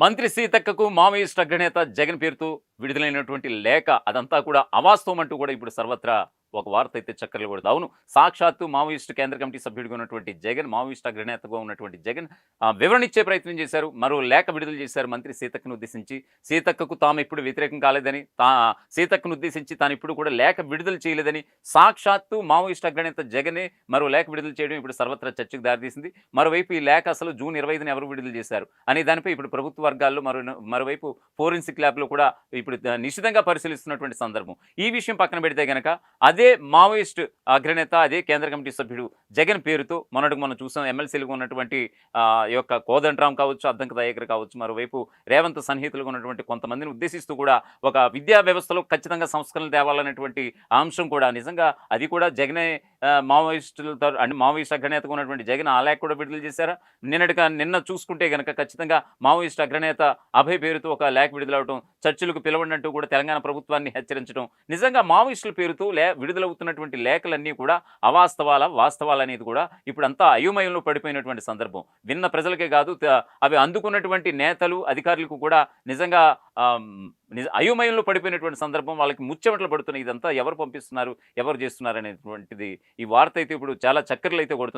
మంత్రి సీతక్కకు మావోయిస్ట్ అగ్రనేత జగన్ పేరుతో విడుదలైనటువంటి లేఖ అదంతా కూడా అవాస్తవం అంటూ కూడా ఇప్పుడు సర్వత్రా ఒక వార్త అయితే చక్కర్లు కొడుతుంది. అవును, సాక్షాత్తు మావోయిస్ట్ కేంద్ర కమిటీ సభ్యుడిగా ఉన్నటువంటి జగన్, మావోయిస్ట్ అగ్రనేతగా ఉన్నటువంటి జగన్ వివరణ ఇచ్చే ప్రయత్నం చేశారు. మరో లేఖ విడుదల చేశారు మంత్రి సీతక్కను ఉద్దేశించి. సీతక్కకు తాము ఇప్పుడు వ్యతిరేకం కాలేదని, సీతక్కను ఉద్దేశించి తాను ఇప్పుడు కూడా లేఖ విడుదల చేయలేదని సాక్షాత్తు మావోయిస్ట్ అగ్రనేత జగనే మరో లేఖ విడుదల చేయడం ఇప్పుడు సర్వత్రా చర్చకు దారితీసింది. మరోవైపు ఈ లేఖ అసలు జూన్ 25న ఎవరు విడుదల చేశారు అనే దానిపై ఇప్పుడు ప్రభుత్వ వర్గాల్లో మరోవైపు ఫోరెన్సిక్ ల్యాబ్లో కూడా ఇప్పుడు నిశితంగా పరిశీలిస్తున్నటువంటి సందర్భం. ఈ విషయం పక్కన పెడితే గనక అదే మావోయిస్ట్ అగ్రనేత, అదే కేంద్ర కమిటీ సభ్యుడు జగన్ పేరుతో మొన్నటికి మనం చూసాం ఎమ్మెల్సీలుగా ఉన్నటువంటి ఈ యొక్క కోదండరామ్ కావచ్చు, అద్దంకి దయాకర్ కావచ్చు, మరోవైపు రేవంత్ సన్నిహితులుగా ఉన్నటువంటి కొంతమందిని ఉద్దేశిస్తూ కూడా ఒక విద్యా వ్యవస్థలో ఖచ్చితంగా సంస్కరణలు తేవాలనేటువంటి అంశం కూడా నిజంగా అది కూడా జగనే మావోయిస్టులతో అంటే మావోయిస్ట్ అగ్రనేతగా ఉన్నటువంటి జగన్ ఆ లేఖ కూడా విడుదల చేశారా? నిన్న చూసుకుంటే గనక ఖచ్చితంగా మావోయిస్ట్ అగ్రనేత అభయ్ పేరుతో ఒక లేఖ విడుదలవడం, చర్చలకు పిలవడంటూ కూడా తెలంగాణ ప్రభుత్వాన్ని హెచ్చరించడం, నిజంగా మావోయిస్టుల పేరుతో విడుదలవుతున్నటువంటి లేఖలన్నీ కూడా వాస్తవాలనేది కూడా ఇప్పుడంతా అయోమయంలో పడిపోయినటువంటి సందర్భం. విన్న ప్రజలకే కాదు, అవి అందుకున్నటువంటి నేతలు, అధికారులకు కూడా నిజంగా అయోమయంలో పడిపోయినటువంటి సందర్భం. వాళ్ళకి ముచ్చెమటలు పడుతున్నాయి. ఇదంతా ఎవరు పంపిస్తున్నారు, ఎవరు చేస్తున్నారు అనేటువంటిది ఈ వార్త అయితే ఇప్పుడు చాలా చక్కర్లు అయితే కొడుతుంది.